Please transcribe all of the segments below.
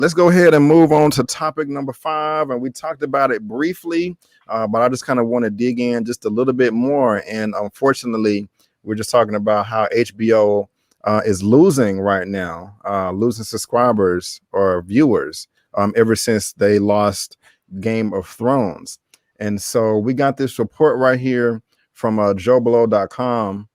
let's go ahead and move on to topic number 5. And we talked about it briefly, but I just kind of want to dig in just a little bit more. And unfortunately, we're just talking about how HBO is losing right now, losing subscribers or viewers ever since they lost Game of Thrones. And so we got this report right here from JoeBlow.com.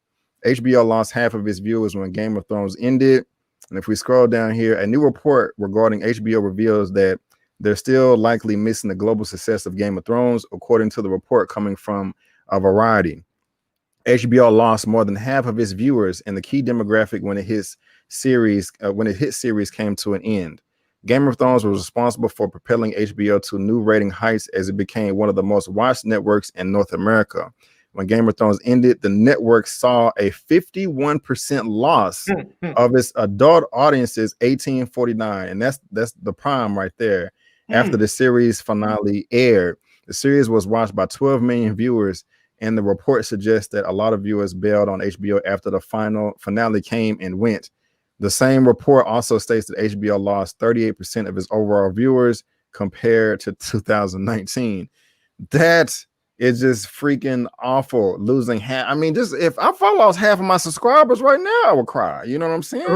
HBO lost half of its viewers when Game of Thrones ended. And if we scroll down here, a new report regarding HBO reveals that they're still likely missing the global success of Game of Thrones, according to the report coming from Variety. HBO lost more than half of its viewers in the key demographic when it hit series came to an end. Game of Thrones was responsible for propelling HBO to new rating heights as it became one of the most watched networks in North America. When Game of Thrones ended, the network saw a 51% loss of its adult audiences 1849, and that's the prime right there. After the series finale aired, the series was watched by 12 million viewers, and the report suggests that a lot of viewers bailed on HBO after the finale came and went. The same report also states that HBO lost 38% of its overall viewers compared to 2019. That is just freaking awful. Losing half. I mean, just if I lost half of my subscribers right now, I would cry. You know what I'm saying?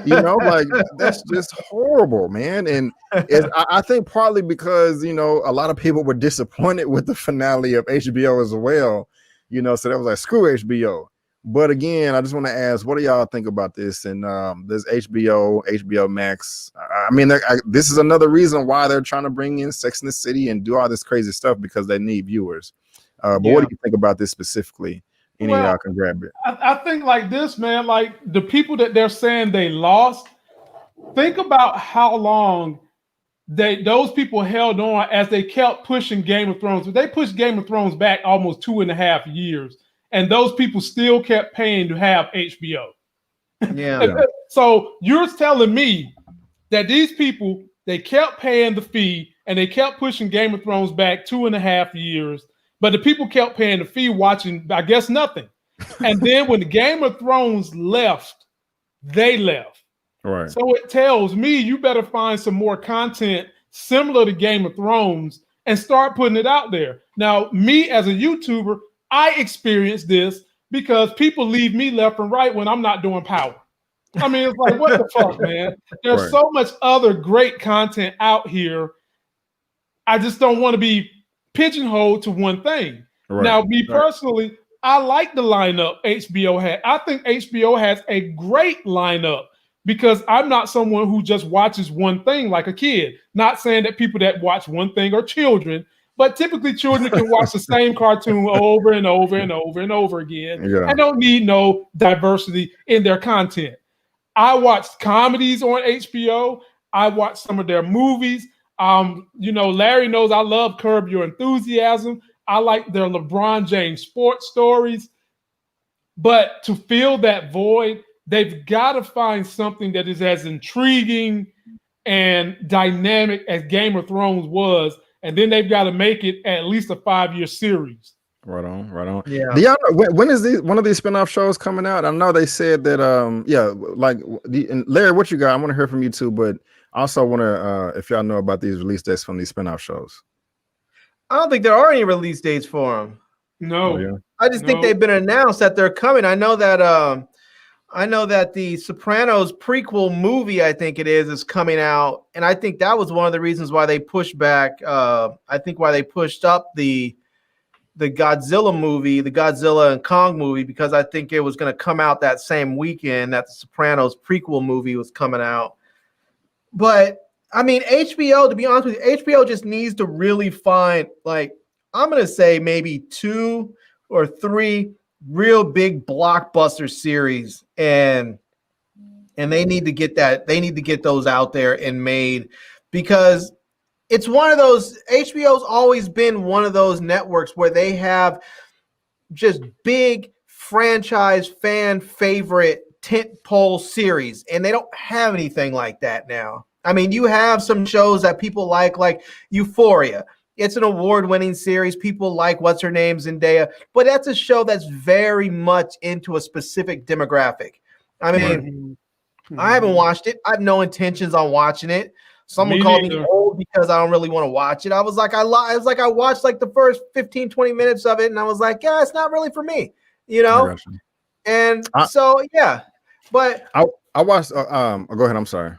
You know, like that's just horrible, man. And I think partly because, you know, a lot of people were disappointed with the finale of HBO as well. You know, so that was like, screw HBO. But again, I just want to ask, what do y'all think about this? And this HBO Max. I mean, this is another reason why they're trying to bring in Sex and the City and do all this crazy stuff, because they need viewers. But what do you think about this specifically? Any of y'all can grab it. I think like this, man, like the people that they're saying they lost, think about how long those people held on as they kept pushing Game of Thrones. They pushed Game of Thrones back almost 2.5 years. And those people still kept paying to have HBO. Yeah. So you're telling me that these people, they kept paying the fee and they kept pushing Game of Thrones back 2.5 years, but the people kept paying the fee watching, I guess, nothing. And then when the Game of Thrones left, they left. Right. So it tells me you better find some more content similar to Game of Thrones and start putting it out there. Now, me as a YouTuber, I experienced this because people leave me left and right when I'm not doing power. I mean, it's like, what the fuck, man? There's so much other great content out here. I just don't want to be pigeonholed to one thing. Right. Now, me personally, I like the lineup HBO had. I think HBO has a great lineup because I'm not someone who just watches one thing like a kid. Not saying that people that watch one thing are children, but typically children can watch the same cartoon over and over and over and over again. Yeah. And don't need no diversity in their content. I watched comedies on HBO. I watched some of their movies. You know, Larry knows I love Curb Your Enthusiasm. I like their LeBron James sports stories. But to fill that void, they've got to find something that is as intriguing and dynamic as Game of Thrones was. And then they've got to make it at least a 5-year series. Right on, right on. Yeah. Do y'all know, when is one of these spinoff shows coming out? I know they said that and Larry, what you got? I want to hear from you too, but I also want to if y'all know about these release dates from these spinoff shows. I don't think there are any release dates for them. No. Oh, yeah. I just think they've been announced that they're coming. I know that the Sopranos prequel movie, I think it is coming out. And I think that was one of the reasons why they pushed back. I think why they pushed up the Godzilla movie, the Godzilla and Kong movie, because I think it was going to come out that same weekend that the Sopranos prequel movie was coming out. But I mean, HBO, to be honest with you, HBO just needs to really find, like, I'm going to say maybe 2 or 3 real big blockbuster series, and they need to get that. They need to get those out there and made, because it's one of those. HBO's always been one of those networks where they have just big franchise fan favorite tentpole series, and they don't have anything like that now. I mean, you have some shows that people like Euphoria. It's an award-winning series. People like what's her name, Zendaya, but that's a show that's very much into a specific demographic. I mean, I haven't watched it. I have no intentions on watching it, Someone Me called me neither. old because I don't really want to watch it. I was like, I watched like the first 15, 20 minutes of it, and I was like, yeah, it's not really for me, you I know? got you. And I- so, yeah. But I watched. Go ahead. I'm sorry.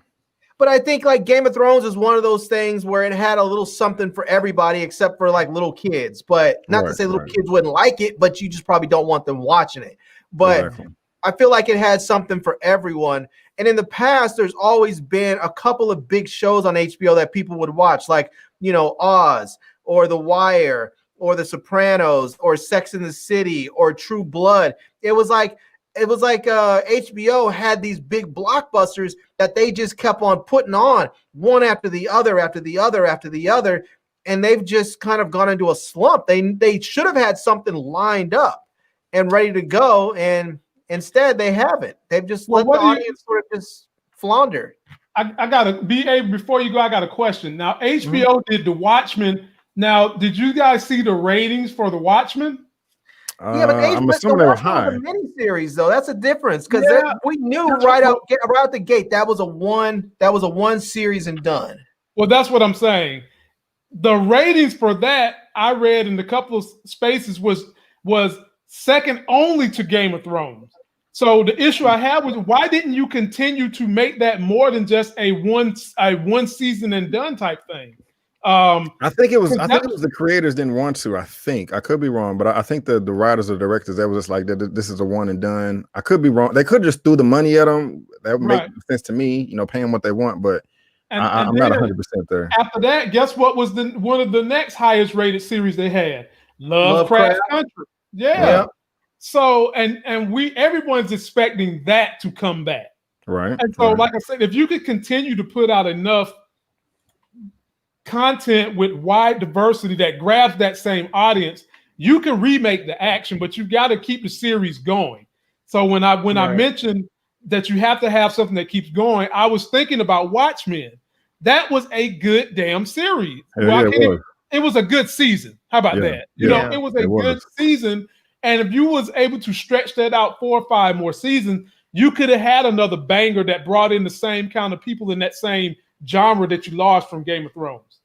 But I think like Game of Thrones is one of those things where it had a little something for everybody except for like little kids. But not to say little kids wouldn't like it, but you just probably don't want them watching it. But Exactly. I feel like it had something for everyone. And in the past, there's always been a couple of big shows on HBO that people would watch, like, you know, Oz or The Wire or The Sopranos or Sex and the City or True Blood. It was like HBO had these big blockbusters that they just kept on putting on one after the other, after the other, after the other. And they've just kind of gone into a slump. They should have had something lined up and ready to go. And instead they haven't. They've just let the audience sort of just flounder. I got to before you go, I got a question. Now, HBO did The Watchmen. Now, did you guys see the ratings for The Watchmen? Yeah, but I'm assuming they were high. Was a miniseries, though. That's a difference because we knew That's right out the gate that was a one series and done. Well, that's what I'm saying. The ratings for that I read in a couple of spaces was second only to Game of Thrones. So the issue I had was, why didn't you continue to make that more than just a one season and done type thing? I think it was the creators didn't want to. I think I could be wrong, but I think the writers or directors, that was just like this is a one and done. I could be wrong. They could just throw the money at them. That would make sense to me, you know, paying what they want. But I'm not 100% there. After that, guess what was one of the next highest rated series they had? Lovecraft Country. Yeah. So and everyone's expecting that to come back. Right. And so, like I said, if you could continue to put out enough content with wide diversity that grabs that same audience, you can remake the action, but you got to keep the series going. So when I mentioned that you have to have something that keeps going, I was thinking about Watchmen. That was a good damn series. It was a good season. How about that? You know, it was a good season. And if you was able to stretch that out 4 or 5 more seasons, you could have had another banger that brought in the same kind of people in that same genre that you lost from Game of Thrones.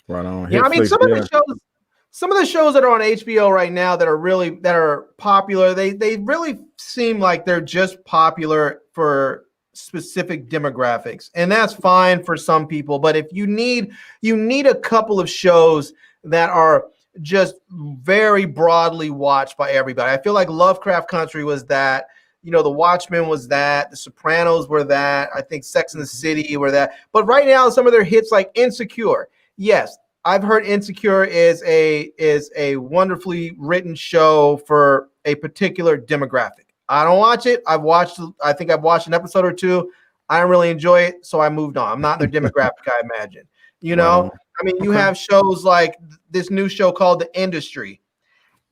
Right on. Yeah, I mean, some of the shows that are on HBO right now that are popular, they really seem like they're just popular for specific demographics, and that's fine for some people. But if you need a couple of shows that are just very broadly watched by everybody. I feel like Lovecraft Country was that. You know, The Watchmen was that. The Sopranos were that. I think Sex and the City were that. But right now, some of their hits like Insecure. Yes, I've heard Insecure is a wonderfully written show for a particular demographic. I don't watch it. I think I've watched an episode or two. I don't really enjoy it, so I moved on. I'm not their demographic, I imagine. You know, I mean, you have shows like this new show called The Industry.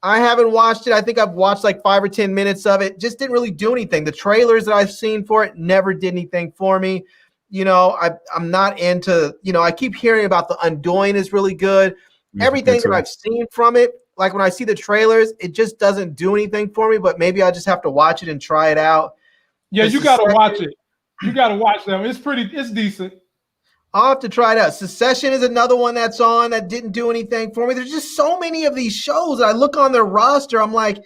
I haven't watched it. I think I've watched like 5 or 10 minutes of it. Just didn't really do anything. The trailers that I've seen for it never did anything for me. You know, I'm not into, you know, I keep hearing about The Undoing is really good. Everything that I've seen from it, like when I see the trailers, it just doesn't do anything for me, but maybe I just have to watch it and try it out. Yeah, you got to watch it. You got to watch them. It's decent. I'll have to try it out. Secession is another one that's on that didn't do anything for me. There's just so many of these shows. I look on their roster. I'm like,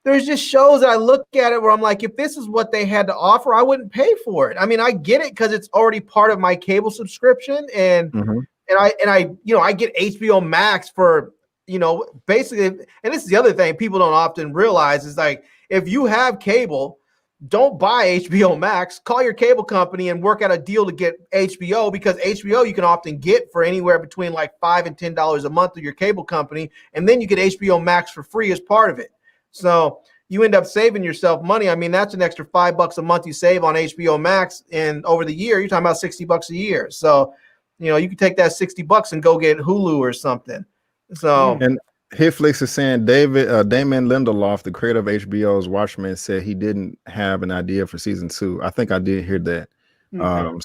there's just shows that I look at it where I'm like, if this is what they had to offer, I wouldn't pay for it. I mean, I get it because it's already part of my cable subscription, and I you know, I get HBO Max for, you know, basically. And this is the other thing people don't often realize is like, if you have cable, don't buy HBO Max. Call your cable company and work out a deal to get HBO, because HBO you can often get for anywhere between like $5 and $10 a month through your cable company, and then you get HBO Max for free as part of it. So you end up saving yourself money. I mean, that's an extra $5 a month you save on HBO Max, and over the year you're talking about $60 a year. So, you know, you can take that $60 and go get Hulu or something. So and Hitflix is saying Damon Lindelof, the creator of HBO's Watchmen, said he didn't have an idea for season 2. I think I did hear that.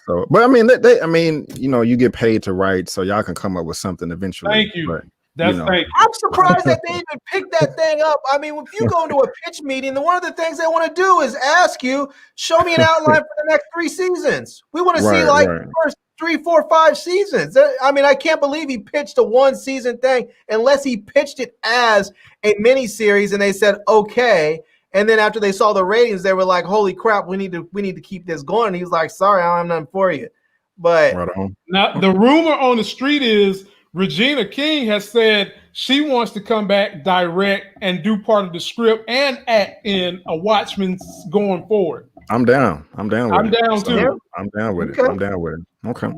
So, but I mean, I mean, you know, you get paid to write, so y'all can come up with something eventually. Thank you. But, I'm surprised that they even picked that thing up. I mean, if you go into a pitch meeting, then one of the things they want to do is ask you, show me an outline for the next 3 seasons. We want to see 3, 4, 5 seasons. I mean, I can't believe he pitched a 1-season thing unless he pitched it as a mini series and they said okay. And then after they saw the ratings, they were like, "Holy crap, we need to keep this going." And he was like, "Sorry, I don't have nothing for you." But Right on. Now the rumor on the street is Regina King has said she wants to come back direct and do part of the script and act in a Watchmen going forward. I'm down. I'm down with I'm it. down too. I'm down with it. Okay. I'm down with it. Okay.